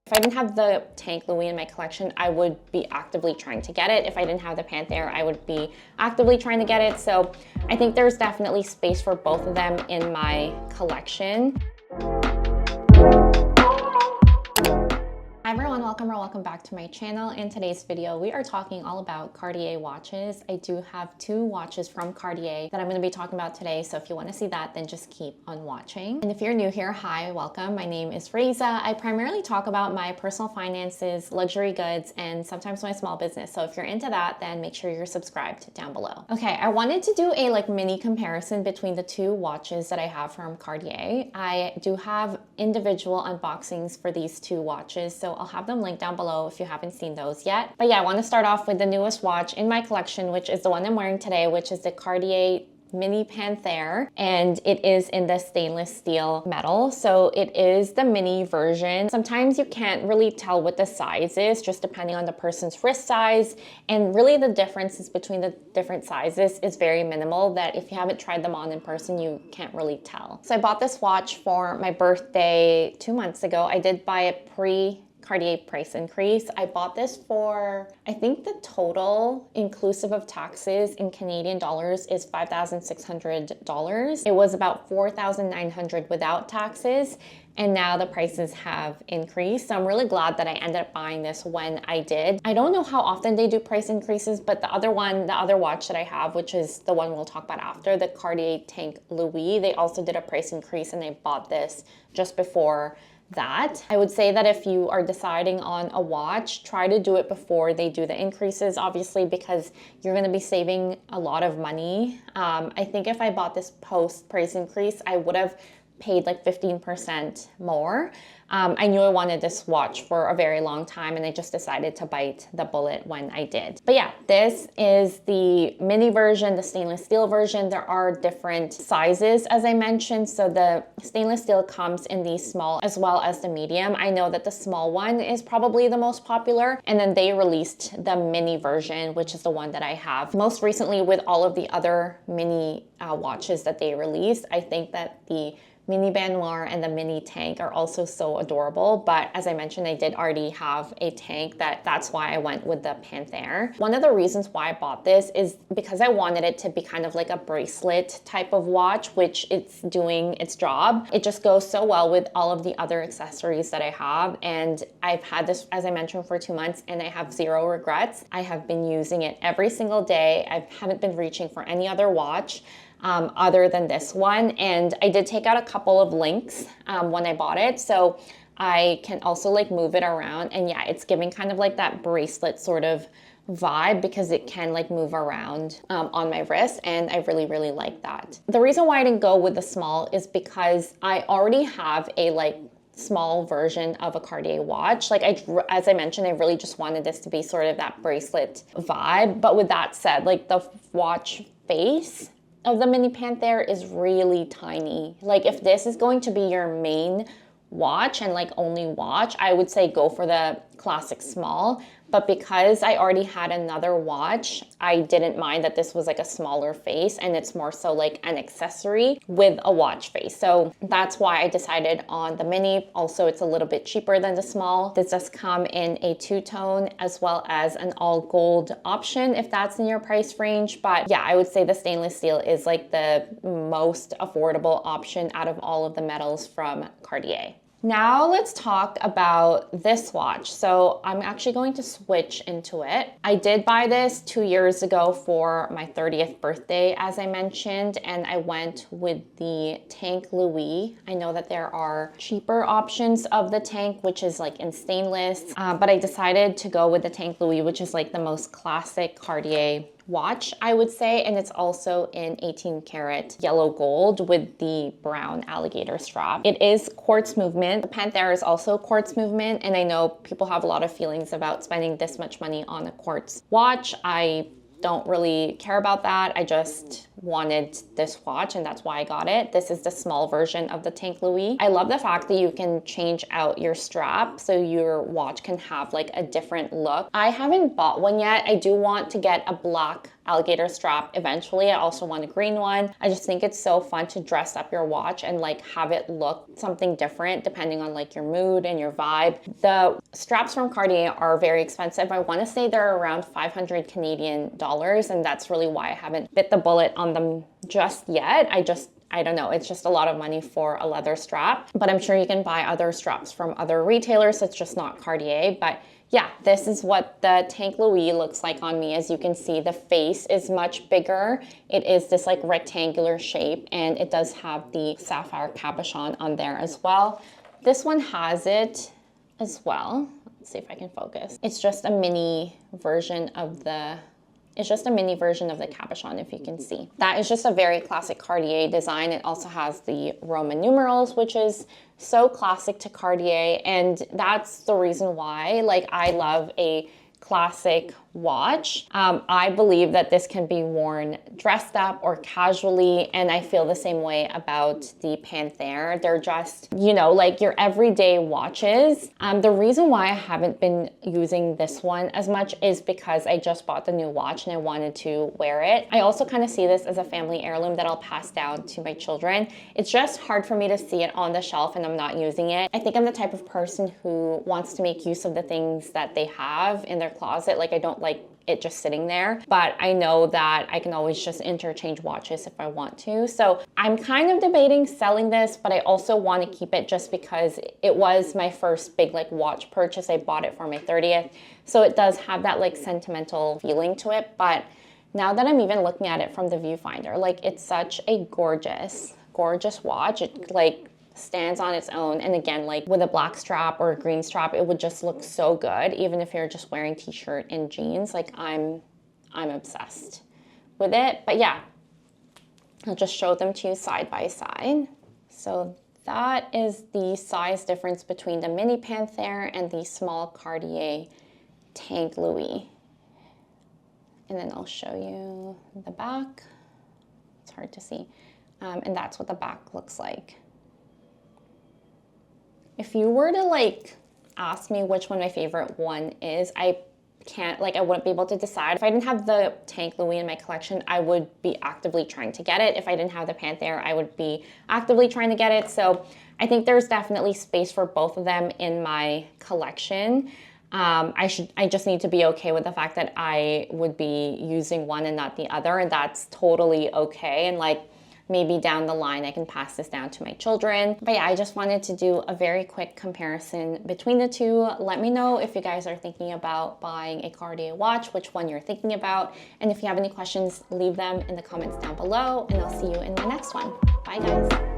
If I didn't have the Tank Louis in my collection, I would be actively trying to get it. If I didn't have the Panthère, I would be actively trying to get it. So I think there's definitely space for both of them in my collection. Hi everyone, welcome or welcome back to my channel. In today's video, we are talking all about Cartier watches. I do have two watches from Cartier that I'm going to be talking about today. So if you want to see that, then just keep on watching. And if you're new here, hi, welcome. My name is Reza. I primarily talk about my personal finances, luxury goods, and sometimes my small business. So if you're into that, then make sure you're subscribed down below. Okay, I wanted to do a mini comparison between the two watches that I have from Cartier. I do have individual unboxings for these two watches, so I'll have them linked down below if you haven't seen those yet. But yeah, I want to start off with the newest watch in my collection, which is the one I'm wearing today, which is the Cartier Mini Panthère, and it is in the stainless steel metal. So it is the mini version. Sometimes you can't really tell what the size is, just depending on the person's wrist size. And really the differences between the different sizes is very minimal, that if you haven't tried them on in person, you can't really tell. So I bought this watch for my birthday 2 months ago. I did buy it pre-Cartier price increase. I bought this for, I think the total inclusive of taxes in Canadian dollars is $5,600. It was about $4,900 without taxes, and now the prices have increased. So I'm really glad that I ended up buying this when I did. I don't know how often they do price increases, but the other watch that I have, which is the one we'll talk about after, the Cartier Tank Louis, they also did a price increase and I bought this just before that. I would say that if you are deciding on a watch, try to do it before they do the increases, obviously, because you're going to be saving a lot of money. I think if I bought this post price increase, I would have paid like 15% more. I knew I wanted this watch for a very long time, and I just decided to bite the bullet when I did. But yeah, this is the mini version, the stainless steel version. There are different sizes, as I mentioned. So the stainless steel comes in the small as well as the medium. I know that the small one is probably the most popular, and then they released the mini version, which is the one that I have. Most recently, with all of the other mini watches that they released, I think that the Mini Noir and the Mini Tank are also so adorable. But as I mentioned, I did already have a Tank. That's why I went with the Panthère. One of the reasons why I bought this is because I wanted it to be kind of like a bracelet type of watch, which it's doing its job. It just goes so well with all of the other accessories that I have. And I've had this, as I mentioned, for 2 months, and I have zero regrets. I have been using it every single day. I haven't been reaching for any other watch other than this one. And I did take out a couple of links when I bought it, so I can also like move it around. And yeah, it's giving kind of like that bracelet sort of vibe because it can like move around on my wrist, and I really like that. The reason why I didn't go with the small is because I already have a small version of a Cartier watch. As I mentioned, I really just wanted this to be sort of that bracelet vibe. But with that said, like the watch face of the Mini Panthère is really tiny. Like if this is going to be your main watch and like only watch, I would say go for the classic small. But because I already had another watch, I didn't mind that this was like a smaller face, and it's more so like an accessory with a watch face. So that's why I decided on the mini. Also, it's a little bit cheaper than the small. This does come in a two-tone as well as an all gold option if that's in your price range. But yeah, I would say the stainless steel is like the most affordable option out of all of the metals from Cartier. Now let's talk about this watch. So I'm actually going to switch into it. I did buy this 2 years ago for my 30th birthday, as I mentioned, and I went with the Tank Louis. I know that there are cheaper options of the Tank, which is like in stainless, but I decided to go with the Tank Louis, which is like the most classic Cartier watch, I would say, and it's also in 18 karat yellow gold with the brown alligator strap. It is quartz movement. The Panthère is also quartz movement, and I know people have a lot of feelings about spending this much money on a quartz watch. I don't really care about that. I just wanted this watch, and that's why I got it. This is the small version of the Tank Louis. I love the fact that you can change out your strap so your watch can have like a different look. I haven't bought one yet. I do want to get a black alligator strap eventually. I also want a green one. I just think it's so fun to dress up your watch and like have it look something different depending on like your mood and your vibe. The straps from Cartier are very expensive. I want to say they're around 500 Canadian dollars, and that's really why I haven't bit the bullet on them just yet. I don't know, it's just a lot of money for a leather strap, but I'm sure you can buy other straps from other retailers. It's just not Cartier. But yeah, this is what the Tank Louis looks like on me. As you can see, the face is much bigger. It is this like rectangular shape, and it does have the sapphire cabochon on there as well. This one has it as well. Let's see if I can focus. It's just a mini version of the cabochon, if you can see. That is just a very classic Cartier design. It also has the Roman numerals, which is so classic to Cartier, and that's the reason why like I love a classic watch. I believe that this can be worn dressed up or casually, and I feel the same way about the Panthère. They're just, you know, like your everyday watches. The reason why I haven't been using this one as much is because I just bought the new watch and I wanted to wear it. I also kind of see this as a family heirloom that I'll pass down to my children. It's just hard for me to see it on the shelf and I'm not using it. I think I'm the type of person who wants to make use of the things that they have in their closet. Like I don't like it just sitting there, but I know that I can always just interchange watches if I want to. So I'm kind of debating selling this, but I also want to keep it just because it was my first big like watch purchase. I bought it for my 30th. So it does have that like sentimental feeling to it. But now that I'm even looking at it from the viewfinder, like it's such a gorgeous, gorgeous watch. It like stands on its own, and again, like with a black strap or a green strap, it would just look so good even if you're just wearing t-shirt and jeans. Like I'm obsessed with it. But yeah, I'll just show them to you side by side. So that is the size difference between the mini Panthère and the small Cartier Tank Louis. And then I'll show you the back. It's hard to see, and that's what the back looks like. If you were to like ask me which one my favorite one is, I wouldn't be able to decide. If I didn't have the Tank Louis in my collection, I would be actively trying to get it. If I didn't have the Panthère, I would be actively trying to get it. So I think there's definitely space for both of them in my collection. I just need to be okay with the fact that I would be using one and not the other, and that's totally okay. And like, maybe down the line, I can pass this down to my children. But yeah, I just wanted to do a very quick comparison between the two. Let me know if you guys are thinking about buying a Cartier watch, which one you're thinking about. And if you have any questions, leave them in the comments down below, and I'll see you in my next one. Bye guys.